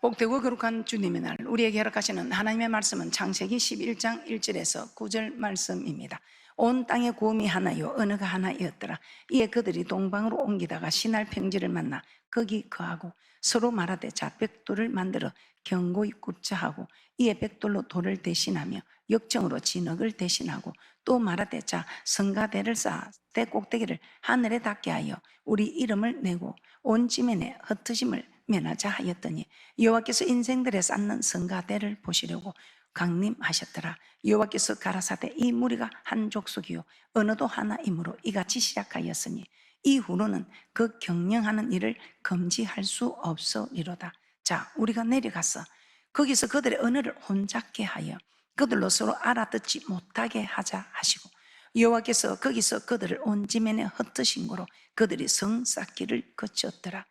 복되고 거룩한 주님의 날, 우리에게 허락하시는 하나님의 말씀은 창세기 11장 1절에서 9절 말씀입니다. 온 땅의 구음이 하나요 언어가 하나이었더라. 이에 그들이 동방으로 옮기다가 시날 평지를 만나 거기 거하고 서로 말하되 자 벽돌을 만들어 견고히 굽자 하고, 이에 벽돌로 돌을 대신하며 역정으로 진흙을 대신하고, 또 말하되 자 성가대를 쌓아 대 꼭대기를 하늘에 닿게 하여 우리 이름을 내고 온 지면에 흩으심을 면하자 하였더니, 여호와께서 인생들에 쌓는 성가대를 보시려고 강림하셨더라. 여호와께서 가라사대 이 무리가 한 족속이요 언어도 하나이므로 이같이 시작하였으니 이후로는 그 경영하는 일을 금지할 수 없으리로다. 자 우리가 내려가서 거기서 그들의 언어를 혼잡게 하여 그들로 서로 알아듣지 못하게 하자 하시고, 여호와께서 거기서 그들을 온 지면에 흩으신 거로 그들이 성 쌓기를 거쳤더라.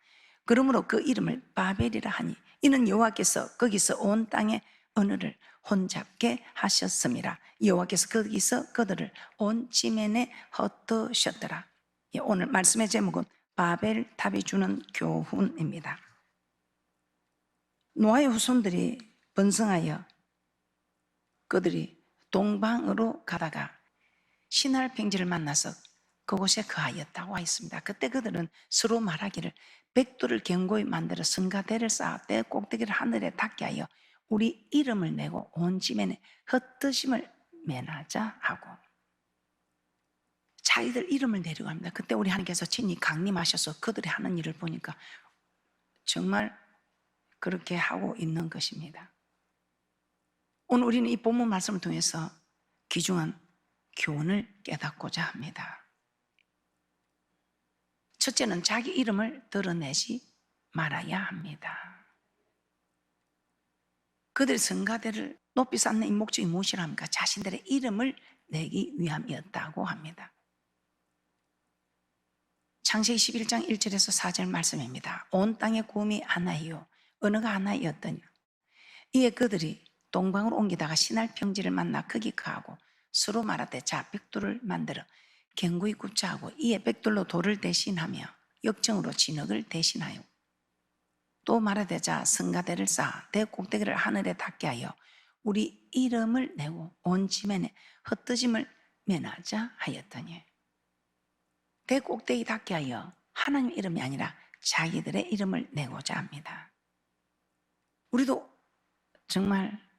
그러므로 그 이름을 바벨이라 하니 이는 여호와께서 거기서 온 땅의 언어를 혼잡게 하셨습니다. 여호와께서 거기서 그들을 온 지면에 흩으셨더라. 오늘 말씀의 제목은 바벨탑이 주는 교훈입니다. 노아의 후손들이 번성하여 그들이 동방으로 가다가 시날 평지를 만나서 그곳에 거하였다고 하였습니다. 그때 그들은 서로 말하기를 벽돌을 견고히 만들어 성가대를 쌓아 대 꼭대기를 하늘에 닿게 하여 우리 이름을 내고 온 지면에 흩으심을 면하자 하고, 자기들 이름을 내려고 합니다. 그때 우리 하나님께서 친히 강림하셔서 그들이 하는 일을 보니까 정말 그렇게 하고 있는 것입니다. 오늘 우리는 이 본문 말씀을 통해서 귀중한 교훈을 깨닫고자 합니다. 첫째는 자기 이름을 드러내지 말아야 합니다. 그들의 성가대를 높이 쌓는 이 목적이 무엇이라 합니까? 자신들의 이름을 내기 위함이었다고 합니다. 창세기 11장 1절에서 4절 말씀입니다. 온 땅의 구음이 하나이요 언어가 하나이었더니, 이에 그들이 동방으로 옮기다가 시날 평지를 만나 거기 거하고 서로 말하되 자 벽돌을 만들어 견고히 굽자 하고, 이에 벽돌로 돌을 대신하며 역정으로 진흙을 대신하여 또 말하되 자 성가대를 쌓아 대 꼭대기를 하늘에 닿게 하여 우리 이름을 내고 온 지면에 흩어짐을 면하자 하였더니, 대 꼭대기 닿게 하여 하나님 이름이 아니라 자기들의 이름을 내고자 합니다. 우리도 정말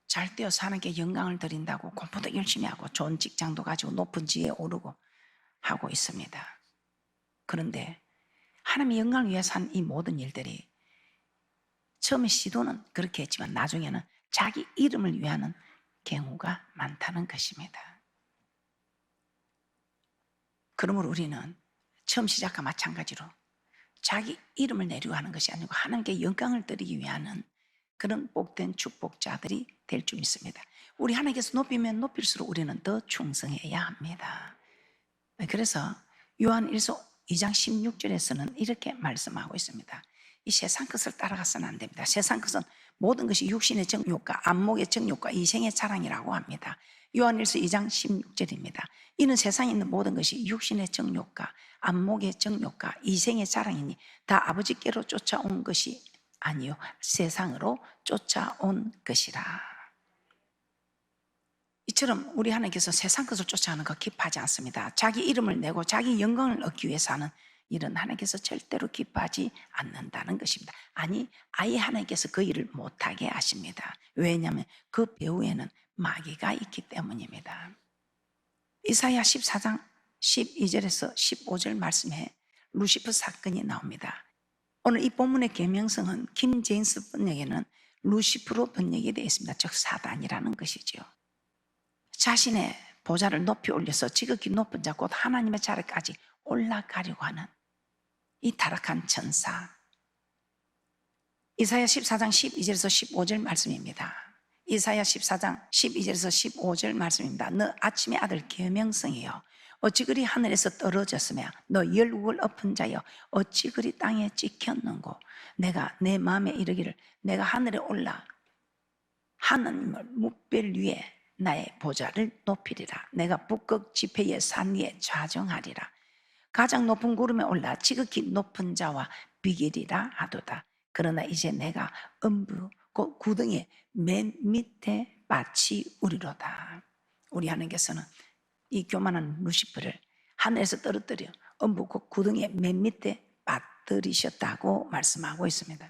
잘 되어서 하나님께 영광을 드린다고 공부도 열심히 하고 좋은 직장도 가지고 높은 지위에 오르고 하고 있습니다. 그런데 하나님의 영광을 위해서 한 이 모든 일들이 처음에 시도는 그렇게 했지만 나중에는 자기 이름을 위하는 경우가 많다는 것입니다. 그러므로 우리는 처음 시작과 마찬가지로 자기 이름을 내려고 하는 것이 아니고 하나님께 영광을 드리기 위하는 그런 복된 축복자들이 될 줄 믿습니다. 우리 하나님께서 높이면 높일수록 우리는 더 충성해야 합니다. 그래서 요한일서 2장 16절에서는 이렇게 말씀하고 있습니다. 이 세상 것을 따라가서는 안 됩니다. 세상 것은 모든 것이 육신의 정욕과 안목의 정욕과 이생의 자랑이라고 합니다. 요한일서 2장 16절입니다. 이는 세상에 있는 모든 것이 육신의 정욕과 안목의 정욕과 이생의 자랑이니 다 아버지께로 쫓아온 것이 아니요 세상으로 쫓아온 것이라. 이처럼 우리 하나님께서 세상 것을 쫓아가는 거 기뻐하지 않습니다. 자기 이름을 내고 자기 영광을 얻기 위해서 하는 일은 하나님께서 절대로 기뻐하지 않는다는 것입니다. 아니 아예 하나님께서 그 일을 못하게 하십니다. 왜냐하면 그 배후에는 마귀가 있기 때문입니다. 이사야 14장 12절에서 15절 말씀에 루시퍼 사건이 나옵니다. 오늘 이 본문의 계명성은 킴 제임스 번역에는 루시프로 번역이 되어 있습니다. 즉 사단이라는 것이죠. 자신의 보좌를 높이 올려서 지극히 높은 자 곧 하나님의 자리까지 올라가려고 하는 이 타락한 천사. 이사야 14장 12절에서 15절 말씀입니다. 이사야 14장 12절에서 15절 말씀입니다. 너 아침의 아들 계명성이여 어찌 그리 하늘에서 떨어졌으며 너 열국을 엎은 자여 어찌 그리 땅에 찍혔는고, 내가 내 마음에 이르기를 내가 하늘에 올라 하나님을 묵별 위에 나의 보좌를 높이리라. 내가 북극 지폐의 산 위에 좌정하리라. 가장 높은 구름에 올라 지극히 높은 자와 비결이라 하도다. 그러나 이제 내가 음부 그 구덩이의 맨 밑에 빠치우리로다. 우리 하나님께서는 이 교만한 루시퍼를 하늘에서 떨어뜨려 음부 그 구덩이의 맨 밑에 빠뜨리셨다고 말씀하고 있습니다.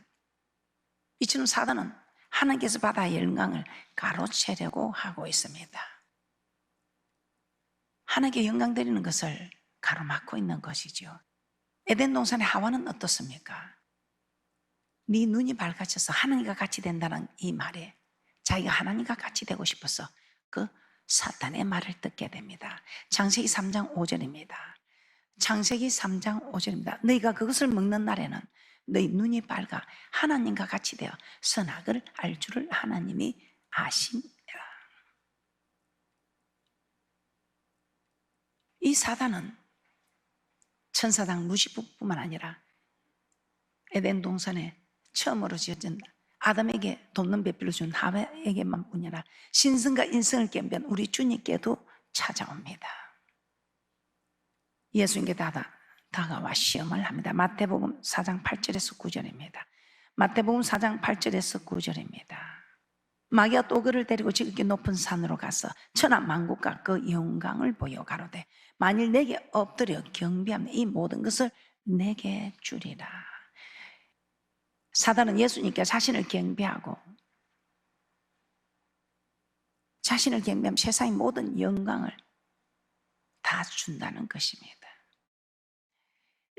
이처럼 사단은 하나님께서 받아 영광을 가로채려고 하고 있습니다. 하나님께 영광 드리는 것을 가로막고 있는 것이죠. 에덴 동산의 하와는 어떻습니까? 네 눈이 밝아져서 하나님과 같이 된다는 이 말에 자기가 하나님과 같이 되고 싶어서 그 사탄의 말을 듣게 됩니다. 창세기 3장 5절입니다. 창세기 3장 5절입니다. 너희가 그것을 먹는 날에는 너희 눈이 밝아 하나님과 같이 되어 선악을 알 줄을 하나님이 아시니라. 이 사단은 천사당 루시퍼뿐만 아니라 에덴 동산에 처음으로 지어진 아담에게 돕는 배필로 준 하와에게만 뿐이라 신성과 인성을 겸비한 우리 주님께도 찾아옵니다. 예수님께 다가와 시험을 합니다. 마태복음 4장 8절에서 9절입니다. 마태복음 4장 8절에서 9절입니다. 마귀가 또 그를 데리고 지극히 높은 산으로 가서 천하 만국과 그 영광을 보여 가로되 만일 내게 엎드려 경배하면 이 모든 것을 내게 주리라. 사단은 예수님께 자신을 경배하면 세상의 모든 영광을 다 준다는 것입니다.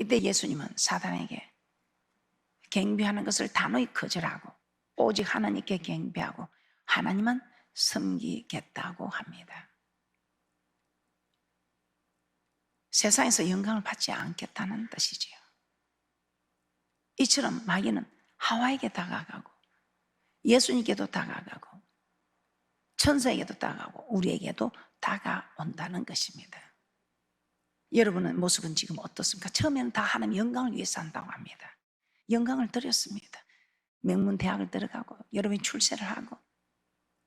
이때 예수님은 사단에게 경배하는 것을 단호히 거절하고 오직 하나님께 경배하고 하나님은 섬기겠다고 합니다. 세상에서 영광을 받지 않겠다는 뜻이지요. 이처럼 마귀는 하와에게 다가가고 예수님께도 다가가고 천사에게도 다가가고 우리에게도 다가온다는 것입니다. 여러분의 모습은 지금 어떻습니까? 처음에는 다 하나님 영광을 위해서 한다고 합니다. 영광을 드렸습니다. 명문 대학을 들어가고 여러분이 출세를 하고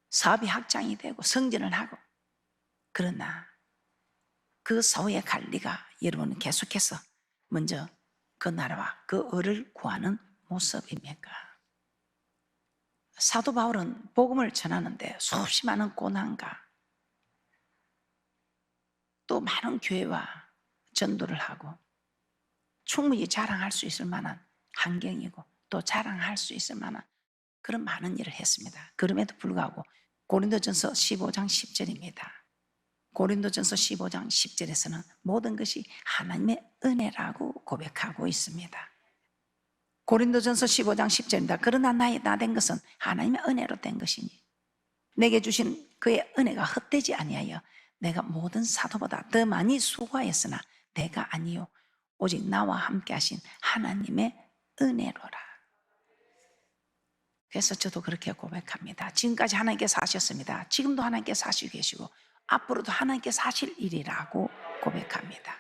사업이 확장이 되고 성전을 하고, 그러나 그 사후의 관리가 여러분은 계속해서 먼저 그 나라와 그 을을 구하는 모습입니까? 사도 바울은 복음을 전하는데 수없이 많은 고난과 또 많은 교회와 전도를 하고 충분히 자랑할 수 있을 만한 환경이고 또 자랑할 수 있을 만한 그런 많은 일을 했습니다. 그럼에도 불구하고 고린도전서 15장 10절입니다. 고린도전서 15장 10절에서는 모든 것이 하나님의 은혜라고 고백하고 있습니다. 고린도전서 15장 10절입니다. 그러나 나 된 것은 하나님의 은혜로 된 것이니 내게 주신 그의 은혜가 헛되지 아니하여 내가 모든 사도보다 더 많이 수고하였으나 내가 아니요 오직 나와 함께 하신 하나님의 은혜로라. 그래서 저도 그렇게 고백합니다. 지금까지 하나님께서 하셨습니다. 지금도 하나님께서 하시고 계시고 앞으로도 하나님께서 하실 일이라고 고백합니다.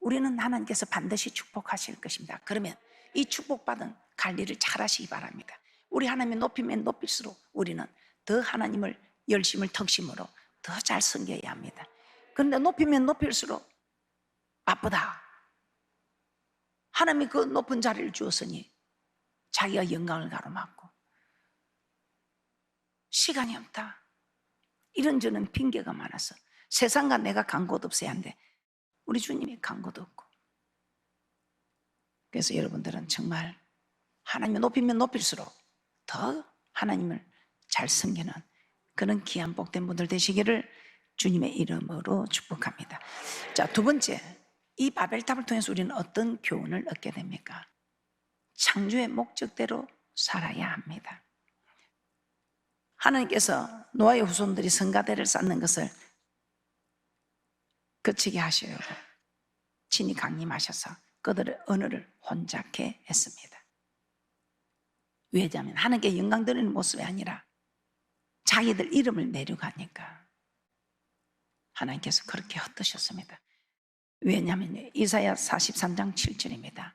우리는 하나님께서 반드시 축복하실 것입니다. 그러면 이 축복받은 관리를 잘 하시기 바랍니다. 우리 하나님을 높이면 높일수록 우리는 더 하나님을 열심을 턱심으로 더 잘 섬겨야 합니다. 그런데 높이면 높일수록 바쁘다. 하나님이 그 높은 자리를 주었으니 자기가 영광을 가로막고 시간이 없다. 이런저런 핑계가 많아서 세상과 내가 간 곳 없어야 하는데 우리 주님이 간 곳 없고, 그래서 여러분들은 정말 하나님을 높이면 높일수록 더 하나님을 잘 섬기는 그런 귀한 복된 분들 되시기를 주님의 이름으로 축복합니다. 자, 두 번째, 이 바벨탑을 통해서 우리는 어떤 교훈을 얻게 됩니까? 창조의 목적대로 살아야 합니다. 하나님께서 노아의 후손들이 성가대를 쌓는 것을 그치게 하셔요. 친히 강림하셔서 그들의 언어를 혼잡케 했습니다. 왜냐하면 하나님께 영광 드리는 모습이 아니라 자기들 이름을 내려고 하니까 하나님께서 그렇게 헛드셨습니다. 왜냐하면 이사야 43장 7절입니다.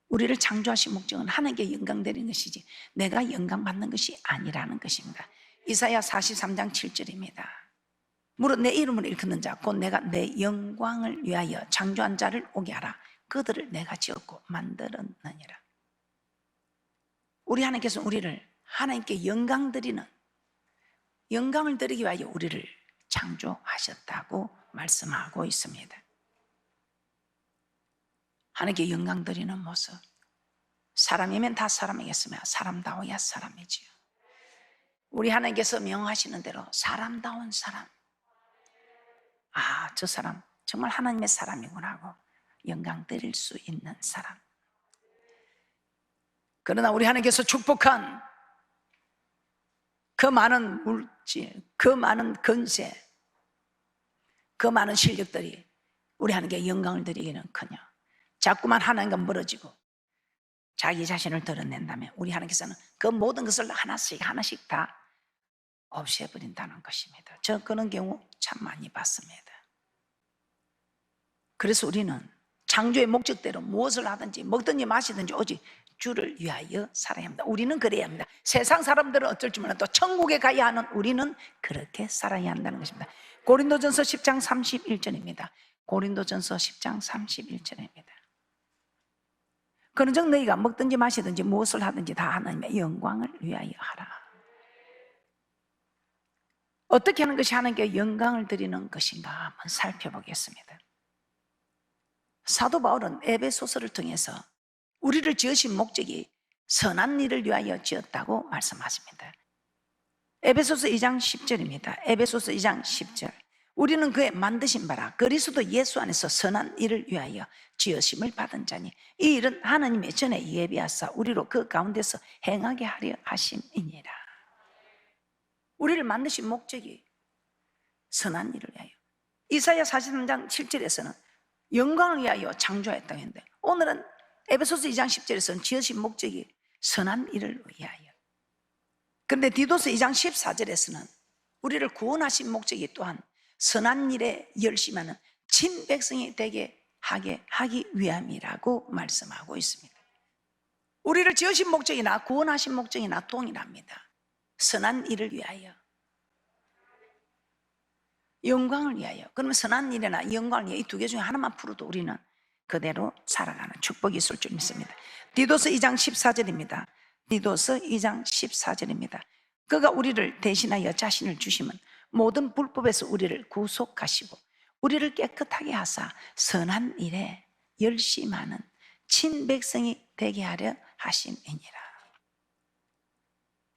우리를 창조하신 목적은 하나님께 영광 드리는 것이지 내가 영광 받는 것이 아니라는 것입니다. 이사야 43장 7절입니다. 무릇 내 이름을 일컫는 자 곧 내가 내 영광을 위하여 창조한 자를 오게 하라. 그들을 내가 지었고 만들었느니라. 우리 하나님께서 우리를 하나님께 영광을 드리기 위하여 우리를 창조하셨다고 말씀하고 있습니다. 하나님께 영광 드리는 모습, 사람이면 다 사람이겠으며 사람다워야 사람이지요. 우리 하나님께서 명하시는 대로 사람다운 사람, 저 사람 정말 하나님의 사람이구나 하고 영광 드릴 수 있는 사람. 그러나 우리 하나님께서 축복한 그 많은 물질, 그 많은 건세, 그 많은 실력들이 우리 하나님께 영광을 드리기는커녕 자꾸만 하나님과 멀어지고 자기 자신을 드러낸다면 우리 하나님께서는 그 모든 것을 하나씩 다 없애버린다는 것입니다. 저 그런 경우 참 많이 봤습니다. 그래서 우리는 창조의 목적대로 무엇을 하든지 먹든지 마시든지 오직 주를 위하여 살아야 합니다. 우리는 그래야 합니다. 세상 사람들은 어쩔지 몰라도 천국에 가야 하는 우리는 그렇게 살아야 한다는 것입니다. 고린도전서 10장 31절입니다. 고린도전서 10장 31절입니다. 그런즉 너희가 먹든지 마시든지 무엇을 하든지 다 하나님의 영광을 위하여 하라. 어떻게 하는 것이 하나님께 영광을 드리는 것인가 한번 살펴보겠습니다. 사도 바울은 에베소서를 통해서 우리를 지으신 목적이 선한 일을 위하여 지었다고 말씀하십니다. 에베소서 2장 10절입니다. 에베소서 2장 10절. 우리는 그의 만드신 바라 그리스도 예수 안에서 선한 일을 위하여 지으심을 받은 자니 이 일은 하나님의 전에 예비하사 우리로 그 가운데서 행하게 하려 하심이니라. 우리를 만드신 목적이 선한 일을 위하여. 이사야 43장 7절에서는 영광을 위하여 창조했다고 했는데 오늘은 에베소서 2장 10절에서는 지으신 목적이 선한 일을 위하여. 그런데 디도서 2장 14절에서는 우리를 구원하신 목적이 또한 선한 일에 열심하는 친백성이 되게 하기 위함이라고 말씀하고 있습니다. 우리를 지으신 목적이나 구원하신 목적이나 동일합니다. 선한 일을 위하여, 영광을 위하여. 그러면 선한 일이나 영광을 위하여 이 두 개 중에 하나만 풀어도 우리는 그대로 살아가는 축복이 있을 줄 믿습니다. 디도서 2장 14절입니다. 디도서 2장 14절입니다. 그가 우리를 대신하여 자신을 주심은 모든 불법에서 우리를 구속하시고 우리를 깨끗하게 하사 선한 일에 열심하는 친백성이 되게 하려 하심이니라.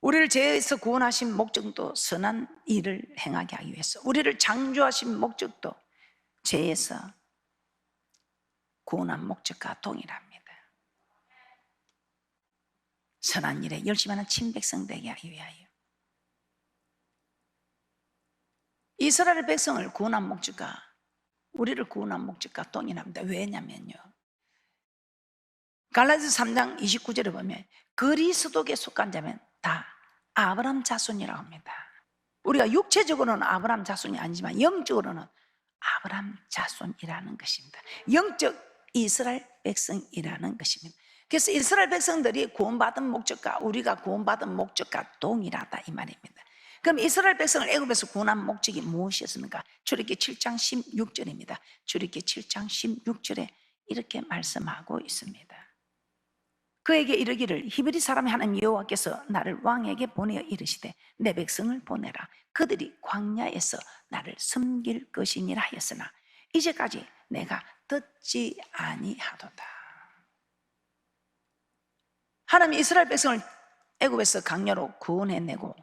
우리를 죄에서 구원하신 목적도 선한 일을 행하게 하기 위해서, 우리를 창조하신 목적도 죄에서 구원한 목적과 동일합니다. 선한 일에 열심하는 친백성 되게 하기 위하여. 이스라엘 백성을 구원한 목적과 우리를 구원한 목적과 동일합니다. 왜냐면요, 갈라디아서 3장 29절에 보면 그리스도께 속한 자면 다 아브라함 자손이라고 합니다. 우리가 육체적으로는 아브라함 자손이 아니지만 영적으로는 아브라함 자손이라는 것입니다. 영적 이스라엘 백성이라는 것입니다. 그래서 이스라엘 백성들이 구원받은 목적과 우리가 구원받은 목적과 동일하다 이 말입니다. 그럼 이스라엘 백성을 애굽에서 구원한 목적이 무엇이었습니까? 출애굽기 7장 16절입니다. 출애굽기 7장 16절에 이렇게 말씀하고 있습니다. 그에게 이르기를 히브리 사람의 하나님 여호와께서 나를 왕에게 보내어 이르시되 내 백성을 보내라. 그들이 광야에서 나를 섬길 것이니라 하였으나 이제까지 내가 듣지 아니하도다. 하나님 이스라엘 백성을 애굽에서 강야로 구원해내고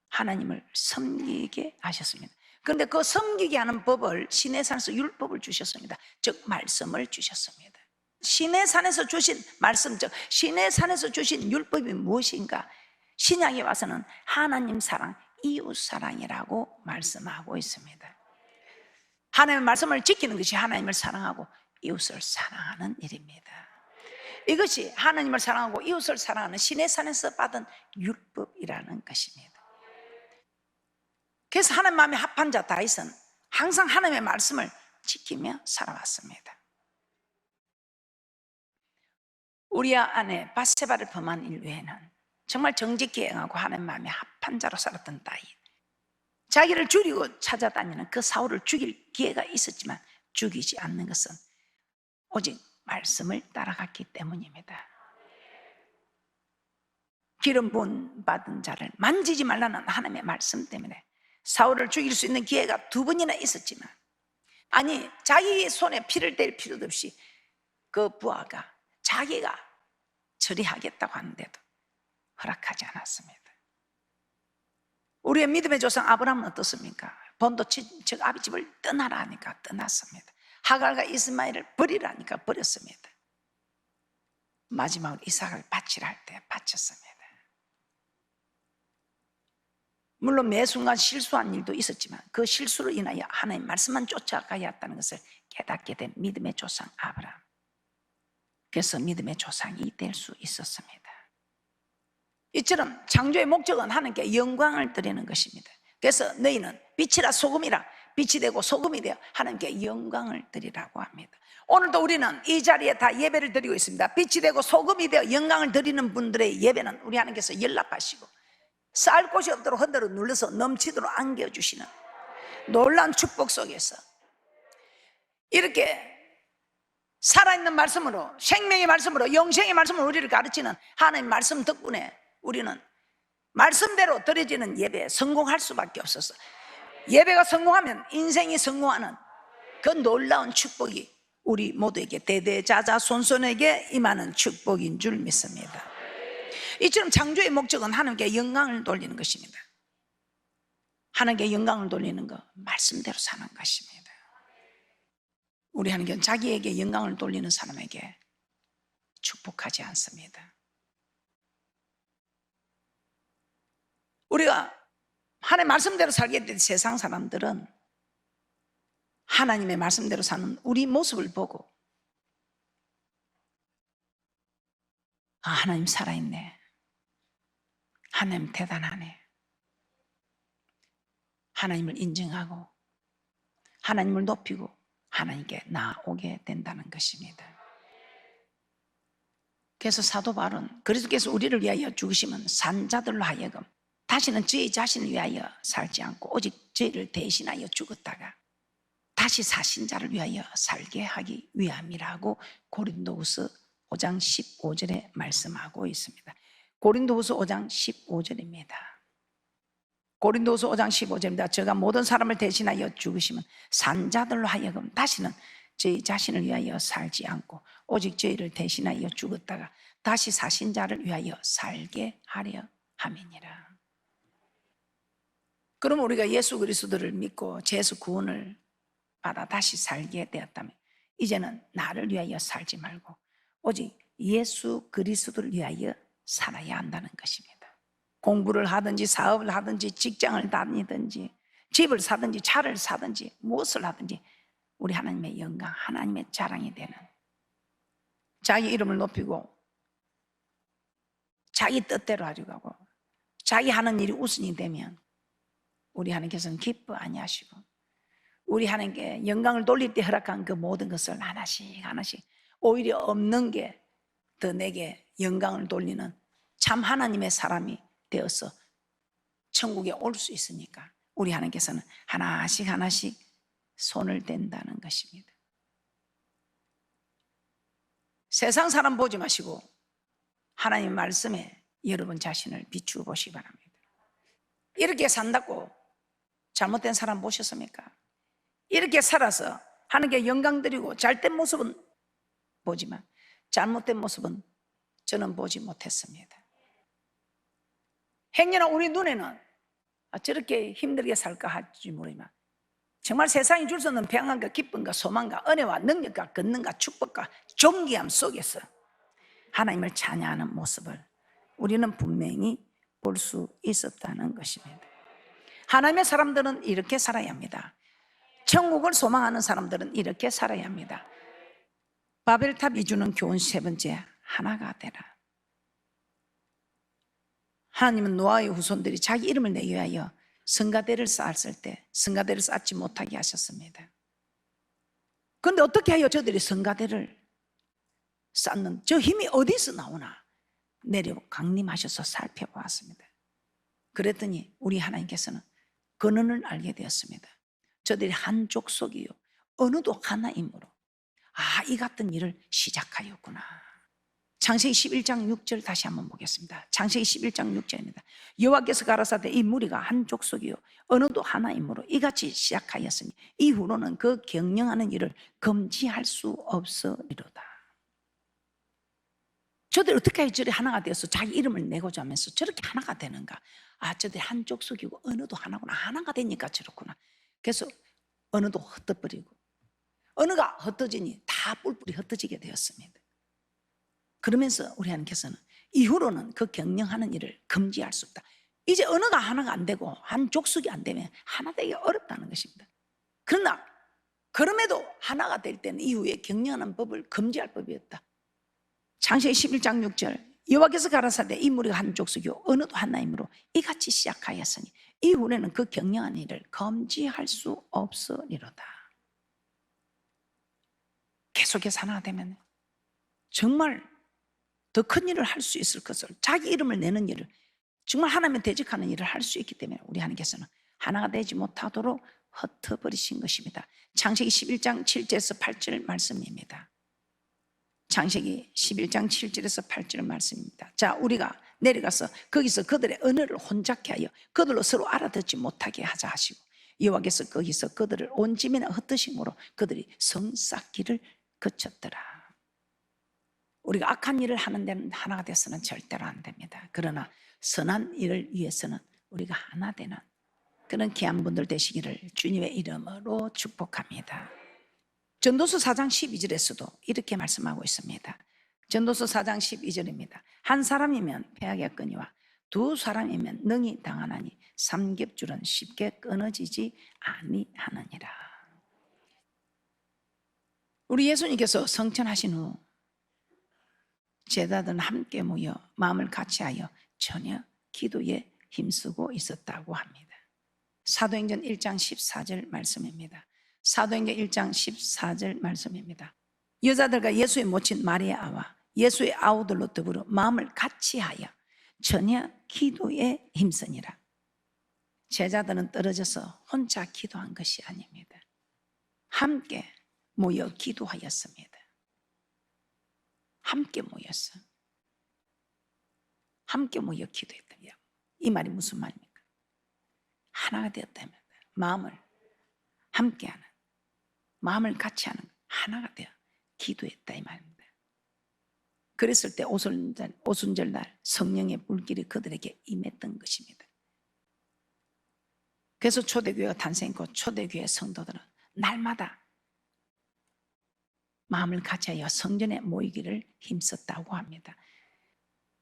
하나님을 섬기게 하셨습니다. 그런데 그 섬기게 하는 법을 시내산에서 율법을 주셨습니다. 즉 말씀을 주셨습니다. 시내산에서 주신 말씀, 즉 시내산에서 주신 율법이 무엇인가? 신약에 와서는 하나님 사랑, 이웃 사랑이라고 말씀하고 있습니다. 하나님의 말씀을 지키는 것이 하나님을 사랑하고 이웃을 사랑하는 일입니다. 이것이 하나님을 사랑하고 이웃을 사랑하는 시내산에서 받은 율법이라는 것입니다. 그래서 하나님 마음에 합한 자 다윗은 항상 하나님의 말씀을 지키며 살아왔습니다. 우리아 아내 밧세바를 범한 일 외에는 정말 정직히 행하고 하나님 마음에 합한 자로 살았던 다윗. 자기를 죽이고 찾아다니는 그 사울을 죽일 기회가 있었지만 죽이지 않는 것은 오직 말씀을 따라갔기 때문입니다. 기름 부은 받은 자를 만지지 말라는 하나님의 말씀 때문에 사울을 죽일 수 있는 기회가 2번이나 있었지만, 아니 자기 손에 피를 댈 필요도 없이 그 부하가 자기가 처리하겠다고 하는데도 허락하지 않았습니다. 우리의 믿음의 조상 아브라함은 어떻습니까? 본토 즉 아비집을 떠나라 하니까 떠났습니다. 하갈과 이스마엘을 버리라니까 버렸습니다. 마지막으로 이삭을 바치라 할 때 바쳤습니다. 물론 매 순간 실수한 일도 있었지만 그 실수로 인하여 하나님 말씀만 쫓아가야 했다는 것을 깨닫게 된 믿음의 조상 아브라함. 그래서 믿음의 조상이 될 수 있었습니다. 이처럼 창조의 목적은 하나님께 영광을 드리는 것입니다. 그래서 너희는 빛이라 소금이라, 빛이 되고 소금이 되어 하나님께 영광을 드리라고 합니다. 오늘도 우리는 이 자리에 다 예배를 드리고 있습니다. 빛이 되고 소금이 되어 영광을 드리는 분들의 예배는 우리 하나님께서 연락하시고 쌓을 곳이 없도록 흔들어 눌러서 넘치도록 안겨주시는 놀라운 축복 속에서 이렇게 살아있는 말씀으로, 생명의 말씀으로, 영생의 말씀으로 우리를 가르치는 하나님의 말씀 덕분에 우리는 말씀대로 드려지는 예배에 성공할 수밖에 없었어. 예배가 성공하면 인생이 성공하는 그 놀라운 축복이 우리 모두에게 대대자자손손에게 임하는 축복인 줄 믿습니다. 이처럼 창조의 목적은 하나님께 영광을 돌리는 것입니다. 하나님께 영광을 돌리는 것, 말씀대로 사는 것입니다. 우리 하나님께는 자기에게 영광을 돌리는 사람에게 축복하지 않습니다. 우리가 하나님의 말씀대로 살게 된 세상 사람들은 하나님의 말씀대로 사는 우리 모습을 보고 아, 하나님 살아있네, 하나님 대단하네, 하나님을 인정하고 하나님을 높이고 하나님께 나오게 된다는 것입니다. 그래서 사도 바울은 그리스도께서 우리를 위하여 죽으시면 산자들로 하여금 다시는 저희 자신을 위하여 살지 않고 오직 저희를 대신하여 죽었다가 다시 사신 자를 위하여 살게 하기 위함이라고 고린도후서 5장 15절에 말씀하고 있습니다. 고린도후서 5장 15절입니다. 고린도후서 5장 15절입니다. 저가 모든 사람을 대신하여 죽으시면 산자들로 하여금 다시는 저희 자신을 위하여 살지 않고 오직 저희를 대신하여 죽었다가 다시 사신 자를 위하여 살게 하려 함이니라. 그럼 우리가 예수 그리스도를 믿고 죄에서 구원을 받아 다시 살게 되었다면 이제는 나를 위하여 살지 말고 오직 예수 그리스도를 위하여 살아야 한다는 것입니다. 공부를 하든지 사업을 하든지 직장을 다니든지 집을 사든지 차를 사든지 무엇을 하든지 우리 하나님의 영광, 하나님의 자랑이 되는, 자기 이름을 높이고 자기 뜻대로 하려고 하고 자기 하는 일이 우선이 되면 우리 하나님께서는 기뻐 아니하시고 우리 하나님께 영광을 돌릴 때 허락한 그 모든 것을 하나씩 하나씩 오히려 없는 게 더 내게 영광을 돌리는 참 하나님의 사람이 되어서 천국에 올 수 있으니까 우리 하나님께서는 하나씩 하나씩 손을 댄다는 것입니다. 세상 사람 보지 마시고 하나님 말씀에 여러분 자신을 비추어 보시기 바랍니다. 이렇게 산다고 잘못된 사람 보셨습니까? 이렇게 살아서 하나님께 영광 드리고 잘된 모습은 보지만 잘못된 모습은 저는 보지 못했습니다. 행여나 우리 눈에는 저렇게 힘들게 살까 할지 모르지만 정말 세상이 줄 수 없는 평안과 기쁨과 소망과 은혜와 능력과 권능과 축복과 존귀함 속에서 하나님을 찬양하는 모습을 우리는 분명히 볼 수 있었다는 것입니다. 하나님의 사람들은 이렇게 살아야 합니다. 천국을 소망하는 사람들은 이렇게 살아야 합니다. 바벨탑이 주는 교훈 3번째, 하나가 되라. 하나님은 노아의 후손들이 자기 이름을 내기 위하여 성가대를 쌓았을 때 성가대를 쌓지 못하게 하셨습니다. 그런데 어떻게 하여 저들이 성가대를 쌓는 저 힘이 어디서 나오나 내려 강림하셔서 살펴보았습니다. 그랬더니 우리 하나님께서는 근원을 알게 되었습니다. 저들이 한 족속이요 어느도 하나이므로 이 같은 일을 시작하였구나. 창세기 11장 6절 다시 한번 보겠습니다. 창세기 11장 6절입니다. 여호와께서 가라사대 이 무리가 한 족속이요 어느도 하나이므로 이같이 시작하였으니 이후로는 그 경영하는 일을 금지할 수 없으리로다. 저들 어떻게 저리 하나가 되어서 자기 이름을 내고자 하면서 저렇게 하나가 되는가? 아, 저들 한 족속이고 어느도 하나구나. 하나가 되니까 저렇구나. 그래서 어느도 흩어버리고 어느가 흩어지니 다 뿔뿔이 흩어지게 되었습니다. 그러면서 우리 하나님께서는 이후로는 그 경영하는 일을 금지할 수 없다. 이제 언어가 하나가 안 되고 한 족속이 안 되면 하나 되기 어렵다는 것입니다. 그러나 그럼에도 하나가 될 때는 이후에 경영하는 법을 금지할 법이 없다. 창세기 11장 6절 여호와께서 가라사대 이 무리가 한 족속이요 언어도 하나이므로 이같이 시작하였으니 이후에는 그 경영하는 일을 금지할 수 없으리로다. 계속해서 하나가 되면 정말 더 큰 일을 할 수 있을 것을, 자기 이름을 내는 일을, 정말 하나님을 대적하는 일을 할 수 있기 때문에 우리 하나님께서는 하나가 되지 못하도록 흩어버리신 것입니다. 창세기 11장 7절에서 8절 말씀입니다. 창세기 11장 7절에서 8절 말씀입니다. 자, 우리가 내려가서 거기서 그들의 언어를 혼잡케 하여 그들로 서로 알아듣지 못하게 하자 하시고 여호와께서 거기서 그들을 온 집에나 흩으심으로 그들이 성 쌓기를 그쳤더라. 우리가 악한 일을 하는 데는 하나가 돼서는 절대로 안 됩니다. 그러나 선한 일을 위해서는 우리가 하나 되는 그런 귀한 분들 되시기를 주님의 이름으로 축복합니다. 전도서 4장 12절에서도 이렇게 말씀하고 있습니다. 전도서 4장 12절입니다. 한 사람이면 패하겠거니와 두 사람이면 능히 당하나니 삼겹줄은 쉽게 끊어지지 아니하느니라. 우리 예수님께서 성천하신 후 제자들은 함께 모여 마음을 같이하여 전혀 기도에 힘쓰고 있었다고 합니다. 사도행전 1장 14절 말씀입니다. 사도행전 1장 14절 말씀입니다. 여자들과 예수의 모친 마리아와 예수의 아우들로 더불어 마음을 같이하여 전혀 기도에 힘쓰니라. 제자들은 떨어져서 혼자 기도한 것이 아닙니다. 함께 모여 기도하였습니다. 함께 모였어. 함께 모여 기도했다. 이 말이 무슨 말입니까? 하나가 되었다면 마음을 함께하는, 마음을 같이 하는 하나가 되어 기도했다 이 말입니다. 그랬을 때 오순절날 성령의 불길이 그들에게 임했던 것입니다. 그래서 초대교회가 탄생했고 초대교회 성도들은 날마다 마음을 같이하여 성전에 모이기를 힘썼다고 합니다.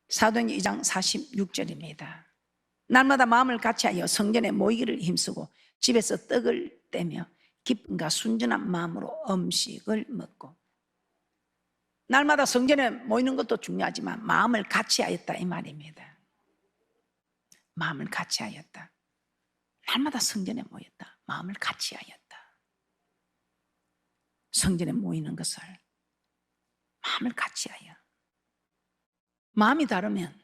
사도행전 2장 46절입니다. 날마다 마음을 같이하여 성전에 모이기를 힘쓰고 집에서 떡을 떼며 기쁨과 순전한 마음으로 음식을 먹고, 날마다 성전에 모이는 것도 중요하지만 마음을 같이하였다 이 말입니다. 마음을 같이하였다. 날마다 성전에 모였다. 마음을 같이하였다. 성전에 모이는 것을 마음을 같이하여. 마음이 다르면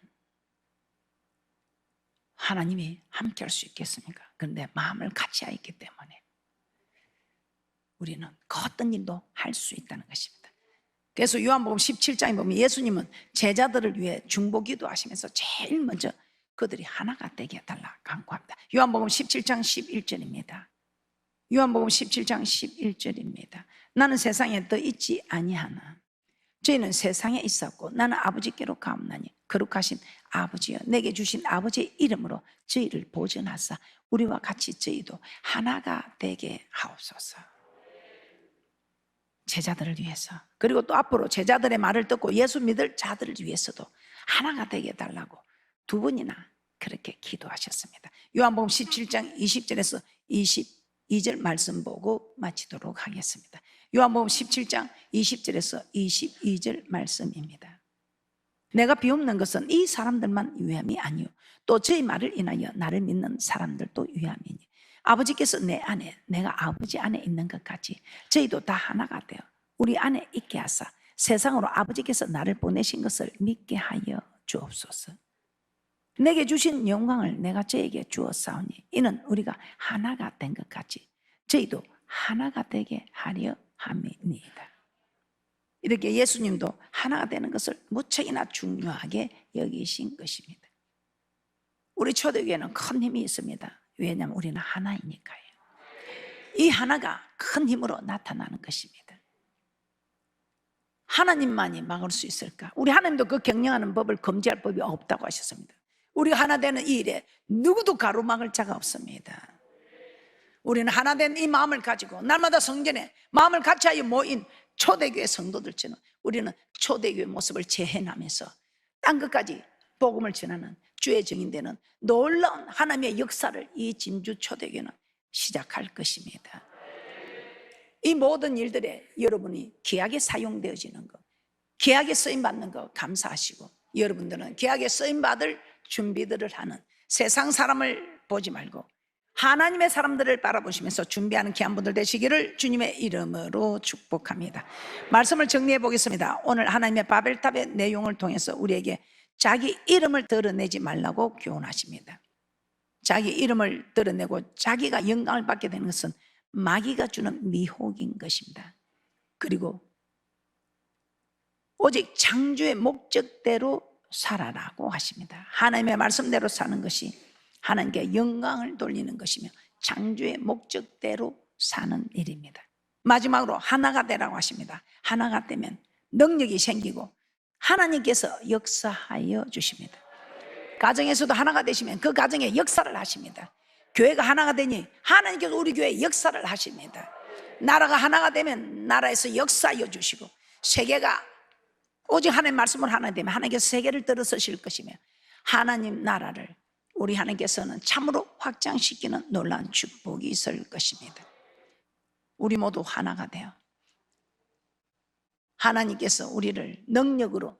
하나님이 함께 할 수 있겠습니까? 그런데 마음을 같이하였기 때문에 우리는 그 어떤 일도 할 수 있다는 것입니다. 그래서 요한복음 17장에 보면 예수님은 제자들을 위해 중보기도 하시면서 제일 먼저 그들이 하나가 되게 해달라 간구합니다. 요한복음 17장 11절입니다. 요한복음 17장 11절입니다. 나는 세상에 더 있지 아니하나 저희는 세상에 있었고 나는 아버지께로 가옵나니 거룩하신 아버지여 내게 주신 아버지의 이름으로 저희를 보존하사 우리와 같이 저희도 하나가 되게 하옵소서. 제자들을 위해서, 그리고 또 앞으로 제자들의 말을 듣고 예수 믿을 자들을 위해서도 하나가 되게 해달라고 두 번이나 그렇게 기도하셨습니다. 요한복음 17장 20절에서 22절 말씀 보고 마치도록 하겠습니다. 요한복음 17장 20절에서 22절 말씀입니다. 내가 비웃는 것은 이 사람들만 위함이 아니요 또 저희 말을 인하여 나를 믿는 사람들도 위함이니 아버지께서 내 안에 내가 아버지 안에 있는 것 같이 저희도 다 하나가 되어 우리 안에 있게 하사 세상으로 아버지께서 나를 보내신 것을 믿게 하여 주옵소서. 내게 주신 영광을 내가 저에게 주었사오니 이는 우리가 하나가 된 것 같이 저희도 하나가 되게 하려 함이니이다. 이렇게 예수님도 하나가 되는 것을 무척이나 중요하게 여기신 것입니다. 우리 초대교회는 큰 힘이 있습니다. 왜냐하면 우리는 하나이니까요. 이 하나가 큰 힘으로 나타나는 것입니다. 하나님만이 막을 수 있을까? 우리 하나님도 그 경영하는 법을 금지할 법이 없다고 하셨습니다. 우리가 하나 되는 이 일에 누구도 가로막을 자가 없습니다. 우리는 하나 된 이 마음을 가지고 날마다 성전에 마음을 같이하여 모인 초대교회 성도들처럼 우리는 초대교회 모습을 재현하면서 땅 끝까지 복음을 전하는 주의 증인되는 놀라운 하나님의 역사를 이 진주 초대교회는 시작할 것입니다. 이 모든 일들에 여러분이 귀하게 사용되어지는 것, 귀하게 쓰임받는 것 감사하시고, 여러분들은 귀하게 쓰임받을 준비들을 하는, 세상 사람을 보지 말고 하나님의 사람들을 바라보시면서 준비하는 귀한 분들 되시기를 주님의 이름으로 축복합니다. 말씀을 정리해 보겠습니다. 오늘 하나님의 바벨탑의 내용을 통해서 우리에게 자기 이름을 드러내지 말라고 교훈하십니다. 자기 이름을 드러내고 자기가 영광을 받게 되는 것은 마귀가 주는 미혹인 것입니다. 그리고 오직 창조의 목적대로 살아라고 하십니다. 하나님의 말씀대로 사는 것이 하나님께 영광을 돌리는 것이며 창조의 목적대로 사는 일입니다. 마지막으로 하나가 되라고 하십니다. 하나가 되면 능력이 생기고 하나님께서 역사하여 주십니다. 가정에서도 하나가 되시면 그 가정에 역사를 하십니다. 교회가 하나가 되니 하나님께서 우리 교회에 역사를 하십니다. 나라가 하나가 되면 나라에서 역사하여 주시고, 세계가 오직 하나님의 말씀을 하나 되면 하나님께서 세계를 들어서실 것이며 하나님 나라를 우리 하나님께서는 참으로 확장시키는 놀라운 축복이 있을 것입니다. 우리 모두 하나가 되어 하나님께서 우리를 능력으로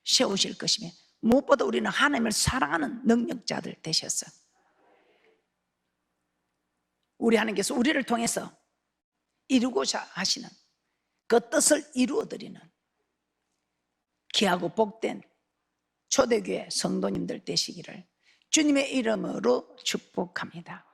세우실 것이며 무엇보다 우리는 하나님을 사랑하는 능력자들 되셔서 우리 하나님께서 우리를 통해서 이루고자 하시는 그 뜻을 이루어드리는 귀하고 복된 초대교회 성도님들 되시기를 주님의 이름으로 축복합니다.